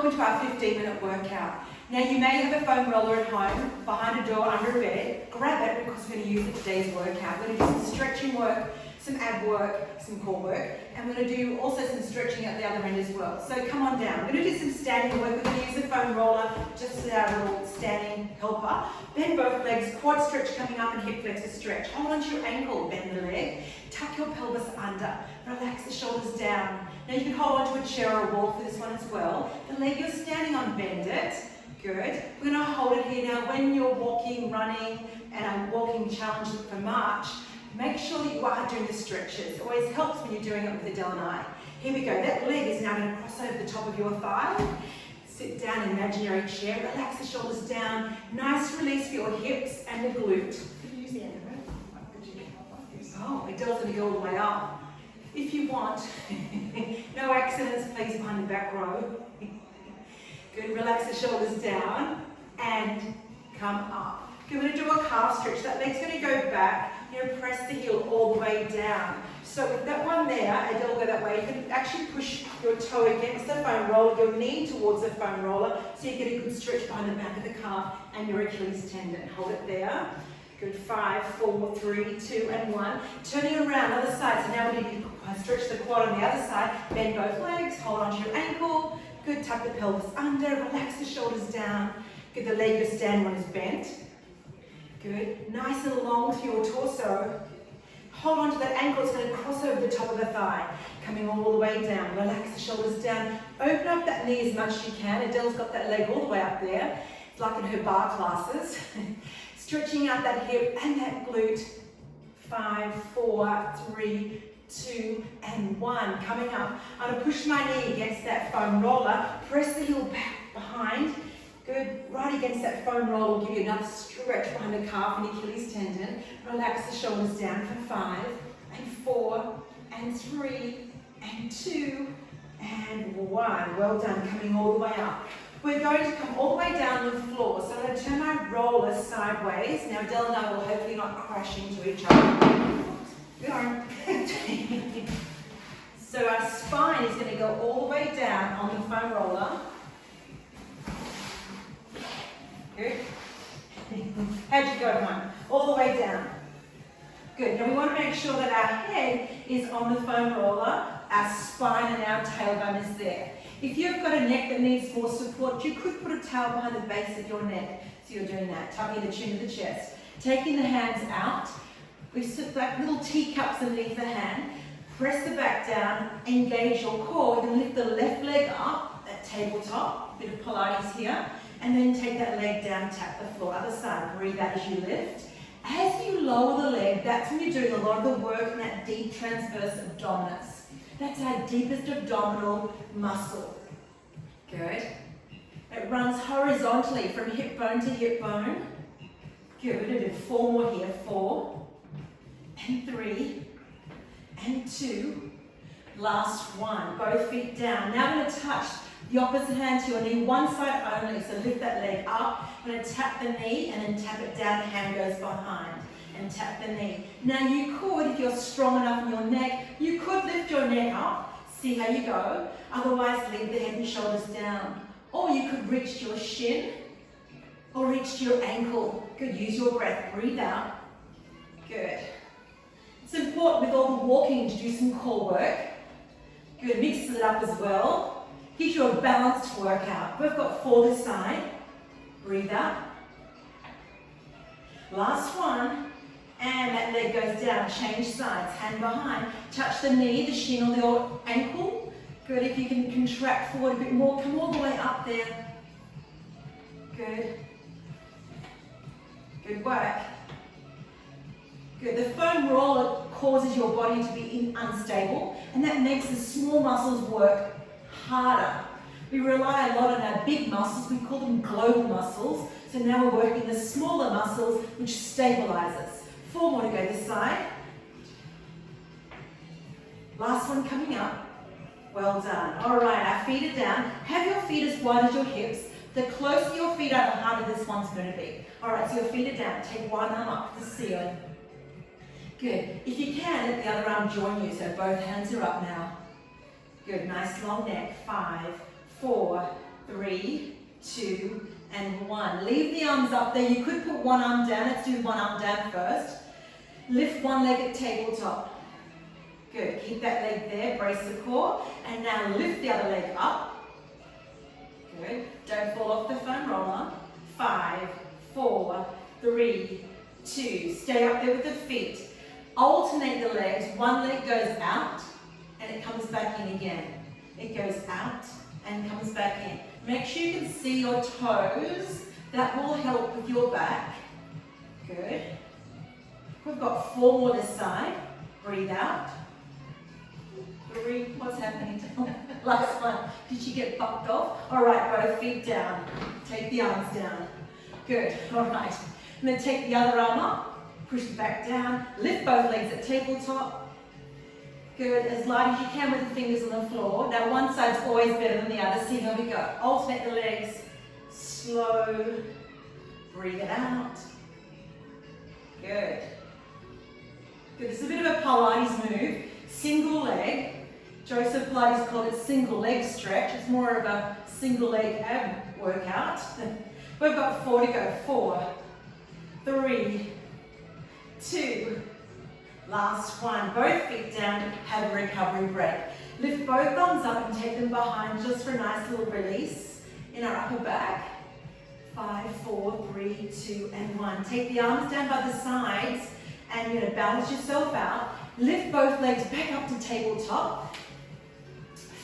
welcome to our 15-minute workout. Now you may have a foam roller at home, behind a door, under a bed. Grab it because we're going to use it for today's workout. We're going to do some stretching work, some ab work, some core work, and we're going to do also some stretching at the other end as well. So come on down. We're going to do some standing work. We're going to use the foam roller just as our little standing helper. Bend both legs, quad stretch coming up and hip flexor stretch. Hold onto your ankle, bend the leg. Tuck your pelvis under. Relax the shoulders down. Now you can hold onto a chair or a wall for this one as well. The leg you're standing on, bend it. Good. We're going to hold it here now. When you're walking, running, and I'm walking challenge for March, make sure that you are doing the stretches. It always helps when you're doing it with Adele and I. Here we go. That leg is now going to cross over the top of your thigh. Sit down in an imaginary chair. Relax the shoulders down. Nice release for your hips and the glute. Could you use the end of it? Oh, Adele's going to go all the way up. If you want. No accidents, please, behind the back row. Good. Relax the shoulders down and come up. We're going to do a calf stretch. That leg's going to go back. You're going to press the heel all the way down. So with that one there, Adele go that way, you can actually push your toe against the foam roller, your knee towards the foam roller, so you get a good stretch behind the back of the calf and your Achilles tendon. Hold it there. Good. 5, 4, 3, 2, and 1. Turning around, other side. So now we need to stretch the quad on the other side. Bend both legs, hold onto your ankle. Good. Tuck the pelvis under, relax the shoulders down. Good. The leg you're standing on is bent. Good. Nice and long through your torso. Hold on to that ankle, it's going to cross over the top of the thigh. Coming all the way down. Relax the shoulders down. Open up that knee as much as you can. Adele's got that leg all the way up there. It's like in her bar classes. Stretching out that hip and that glute. 5, 4, 3, 2, and 1. Coming up. I'm going to push my knee against that foam roller. Press the heel back behind. Good. Right against that foam roller will give you another stretch behind the calf and Achilles tendon. Relax the shoulders down for 5, and 4, and 3, and 2, and 1. Well done. Coming all the way up. We're going to come all the way down the floor. So I'm going to turn my roller sideways. Now Adele and I will hopefully not crash into each other. Good arm. So our spine is going to go all the way down on the foam roller. Good. How'd you go, hon? All the way down. Good. Now we want to make sure that our head is on the foam roller, our spine and our tailbone is there. If you've got a neck that needs more support, you could put a towel behind the base of your neck. So you're doing that, tucking the chin to the chest. Taking the hands out. We sit like little teacups underneath the hand. Press the back down, engage your core. You're going to lift the left leg up, that tabletop, bit of Pilates here. And then take that leg down, tap the floor. Other side, breathe out as you lift. As you lower the leg, that's when you're doing a lot of the work in that deep transverse abdominis. That's our deepest abdominal muscle. Good. It runs horizontally from hip bone to hip bone. Good. We're going to do 4 more here. 4, and 3, and 2. Last one. Both feet down. Now I'm going to touch the opposite hand to your knee, one side only. So lift that leg up. I'm going to tap the knee and then tap it down. Hand goes behind and tap the knee. Now you could, if you're strong enough in your neck, you could lift your neck up. See how you go. Otherwise, leave the head and shoulders down. Or you could reach to your shin or reach to your ankle. Good. Use your breath. Breathe out. Good. It's important with all the walking to do some core work. Good. Mix it up as well. Gives you a balanced workout. We've got 4 this side. Breathe out. Last one. And that leg goes down. Change sides. Hand behind. Touch the knee, the shin, or your ankle. Good. If you can contract forward a bit more, come all the way up there. Good. Good work. Good. The foam roller causes your body to be unstable, and that makes the small muscles work harder. We rely a lot on our big muscles. We call them global muscles. So now we're working the smaller muscles, which stabilize us. 4 more to go this side. Last one coming up. Well done. All right, our feet are down. Have your feet as wide as your hips. The closer your feet are, the harder this one's going to be. All right, so your feet are down. Take one arm up to the ceiling. Good. If you can, let the other arm join you, so both hands are up now. Good. Nice long neck. 5, 4, 3, 2, and 1. Leave the arms up there. You could put one arm down. Let's do one arm down first. Lift one leg at tabletop. Good. Keep that leg there. Brace the core. And now lift the other leg up. Good. Don't fall off the foam roller. 5, 4, 3, 2. Stay up there with the feet. Alternate the legs. One leg goes out and it comes back in again. It goes out and comes back in. Make sure you can see your toes. That will help with your back. Good. We've got 4 more this side. Breathe out. 3. What's happening? Last one. Did you get bucked off? All right, both feet down. Take the arms down. Good. All right. And then take the other arm up. Push it back down. Lift both legs at tabletop. Good. As light as you can with the fingers on the floor. Now one side's always better than the other. See how we go. Alternate the legs. Slow. Breathe it out. Good. Good. It's a bit of a Pilates move. Single leg. Joseph Pilates called it single leg stretch. It's more of a single leg ab workout. We've got 4 to go. 4, 3, 2, last one. Both feet down, have a recovery break. Lift both arms up and take them behind just for a nice little release in our upper back. 5, 4, 3, 2, and 1. Take the arms down by the sides and you're going to balance yourself out. Lift both legs back up to tabletop.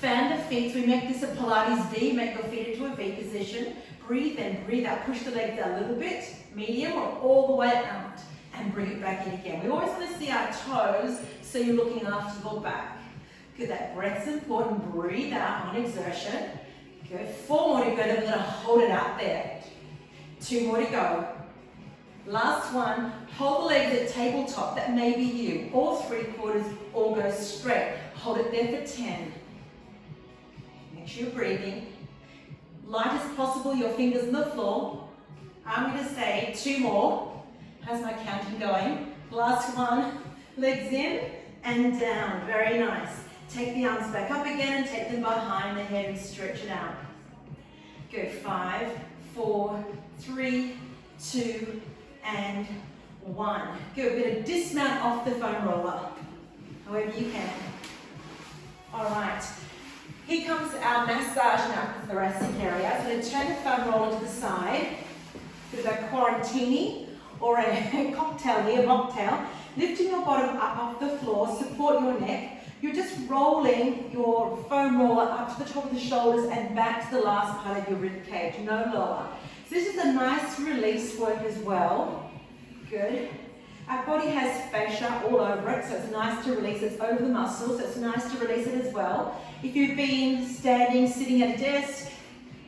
Fan the feet. So we make this a Pilates V. Make your feet into a V position. Breathe in, breathe out. Push the legs out a little bit, medium or all the way out. And bring it back in again. We always want to see our toes, so you're looking after your back. Good, that breath's important. Breathe out on exertion. Good, 4 more to go. Then we're going to hold it out there. 2 more to go. Last one. Hold the legs at tabletop. That may be you. All 3/4, all go straight. Hold it there for 10. Make sure you're breathing. Light as possible, your fingers on the floor. I'm going to say 2 more. How's my counting going? Last one. Legs in and down. Very nice. Take the arms back up again and take them behind the head and stretch it out. Good. 5, 4, 3, 2, and 1. Good. We're going to dismount off the foam roller, however you can. All right. Here comes our massage in our thoracic area. So we're going to turn the foam roller to the side. Bit of a quarantini or a cocktail here, mocktail. Lifting your bottom up off the floor, support your neck. You're just rolling your foam roller up to the top of the shoulders and back to the last part of your rib cage, no lower. So this is a nice release work as well. Good. Our body has fascia all over it, so it's nice to release. It's over the muscles, so it's nice to release it as well. If you've been standing, sitting at a desk,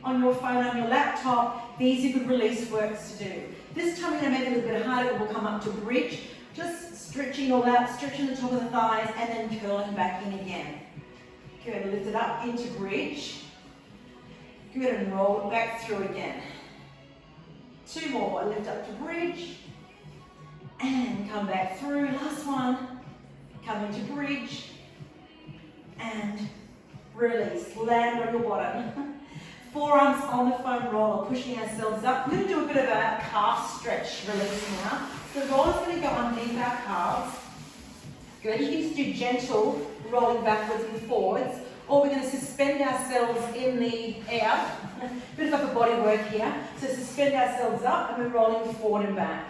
on your phone, on your laptop, these are good release works to do. This time we're going to make it a little bit harder. We'll come up to bridge, just stretching all out, stretching the top of the thighs, and then curling back in again. Good, lift it up into bridge. Good, and roll it back through again. 2 more, lift up to bridge, and come back through. Last one, come into bridge, and release, land on your bottom. Forearms on the foam roller, pushing ourselves up. We're going to do a bit of a calf stretch release now. The roller's going to go underneath our calves. Good. You can just do gentle rolling backwards and forwards, or we're going to suspend ourselves in the air. Bit of like a body work here. So suspend ourselves up and we're rolling forward and back.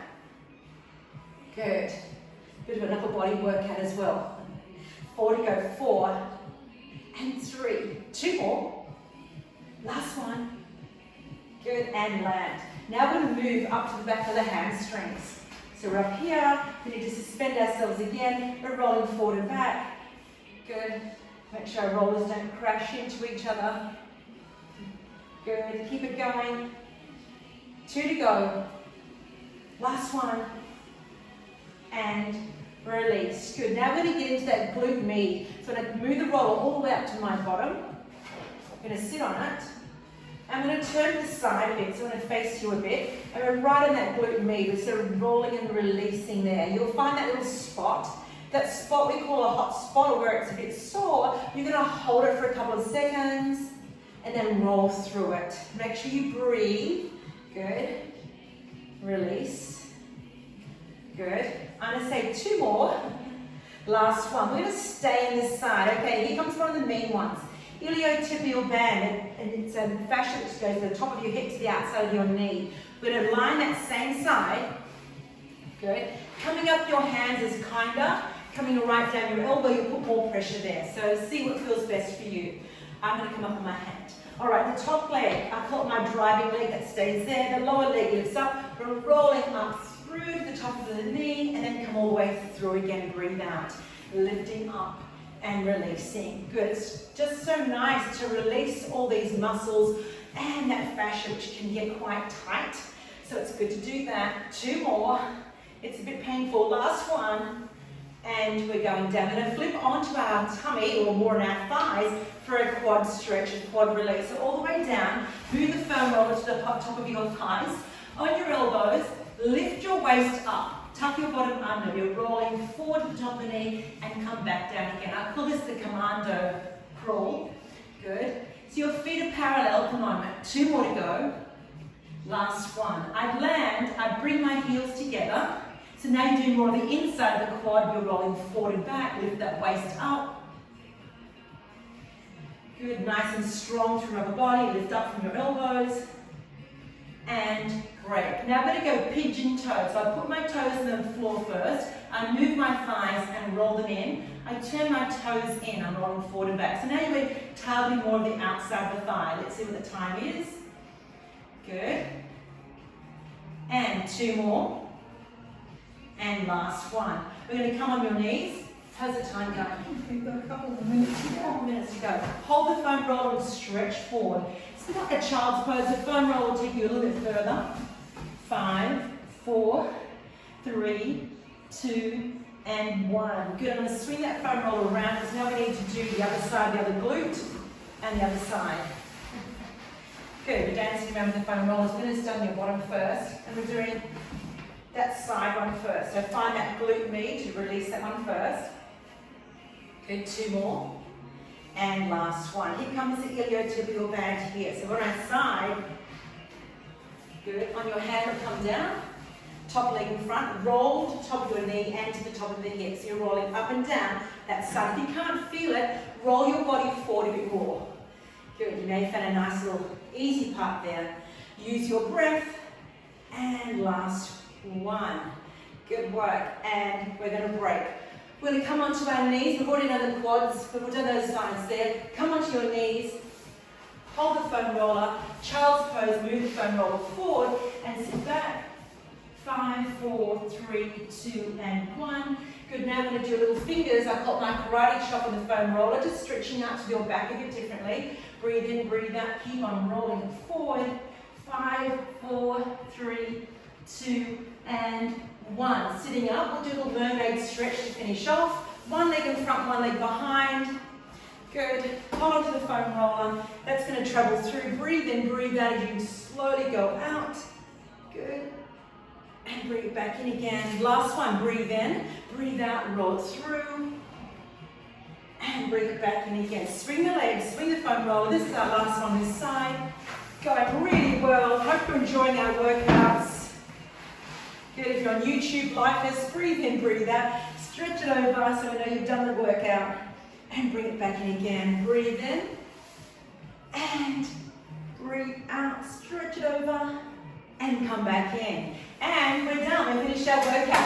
Good. Bit of an upper body workout as well. 4 to go. 4 and 3. 2 more. Last one. Good, and land. Now we're going to move up to the back of the hamstrings. So we're up here, we need to suspend ourselves again. We're rolling forward and back. Good. Make sure our rollers don't crash into each other. Good, keep it going. 2 to go. Last one. And release. Good, now we're going to get into that glute med. So I'm going to move the roller all the way up to my bottom. I'm going to sit on it. I'm going to turn to the side a bit, so I'm going to face you a bit. And we're right on that glute med. We're sort of rolling and releasing there. You'll find that little spot. That spot we call a hot spot, or where it's a bit sore. You're going to hold it for a couple of seconds. and then roll through it. Make sure you breathe. Good. Release. Good. I'm going to say 2 more. Last one. We're going to stay on this side. Okay, here comes one of the main ones. Iliotibial band, and it's a fascia which goes to the top of your hip to the outside of your knee. We're going to line that same side. Good. Coming up your hands is kinder. Coming right down your elbow, you put more pressure there. So see what feels best for you. I'm going to come up on my hand. All right, the top leg, I call it my driving leg, that stays there. The lower leg lifts up. We're rolling up through to the top of the knee, and then come all the way through again. Breathe out. Lifting up and releasing. Good. It's just so nice to release all these muscles and that fascia, which can get quite tight. So it's good to do that. 2 more. It's a bit painful. Last one. And we're going down. We're going to flip onto our tummy, or more on our thighs, for a quad stretch and quad release. So all the way down, move the foam roller to the top of your thighs. On your elbows, lift your waist up. Tuck your bottom under. You're rolling forward to the top of the knee and come back down again. I call this the commando crawl. Good. So your feet are parallel at the moment. 2 more to go. Last one. I land, I bring my heels together. So now you're doing more of the inside of the quad. You're rolling forward and back. Lift that waist up. Good, nice and strong through your upper body. Lift up from your elbows. And break. Now I'm going to go pigeon toe. So I put my toes on the floor first. I move my thighs and roll them in. I turn my toes in. I'm rolling forward and back. So now you're targeting more of the outside of the thigh. Let's see what the time is. Good. And 2 more. And last one. We're going to come on your knees. How's the time going? We've got a couple of minutes to go. Hold the foam roller and stretch forward. It's like a child's pose. The foam roller will take you a little bit further. 5, 4, 3, 2, and 1. Good. I'm going to swing that foam roller around because now we need to do the other side, the other glute, and the other side. Good. We're dancing around with the foam rollers. We're going to start on your bottom first, and we're doing that side one first. So find that glute knee to release that one first. Good, 2 more. And last one. Here comes the iliotibial band here. So we're on our side. Good. On your hand will come down. Top leg in front. Roll to the top of your knee and to the top of the hip. So you're rolling up and down that side. If you can't feel it, roll your body forward a bit more. Good. You may have found a nice little easy part there. Use your breath. And last one. Good work. And we're going to break. We're going to come onto our knees. We've already done the quads, but we've done those sides there. Come onto your knees. Hold the foam roller. Child's pose. Move the foam roller forward and sit back. 5, 4, 3, 2, and 1. Good. Now we're going to do little fingers. I've got my karate chop on the foam roller, just stretching out to your back a bit differently. Breathe in, breathe out. Keep on rolling it forward. 5, 4, 3, 2, and 1. Sitting up, we'll do a little mermaid stretch to finish off. 1 leg in front, 1 leg behind. Good. Hold on to the foam roller. That's going to travel through. Breathe in, breathe out as you slowly go out. Good. And bring it back in again. Last one. Breathe in, breathe out, roll it through. And bring it back in again. Swing the legs, swing the foam roller. This is our last one this side. Going really well. Hope you're enjoying our workouts. Good, if you're on YouTube like this, breathe in, breathe out. Stretch it over so we know you've done the workout. And bring it back in again. Breathe in. And breathe out. Stretch it over. And come back in. And we're done. We finished our workout.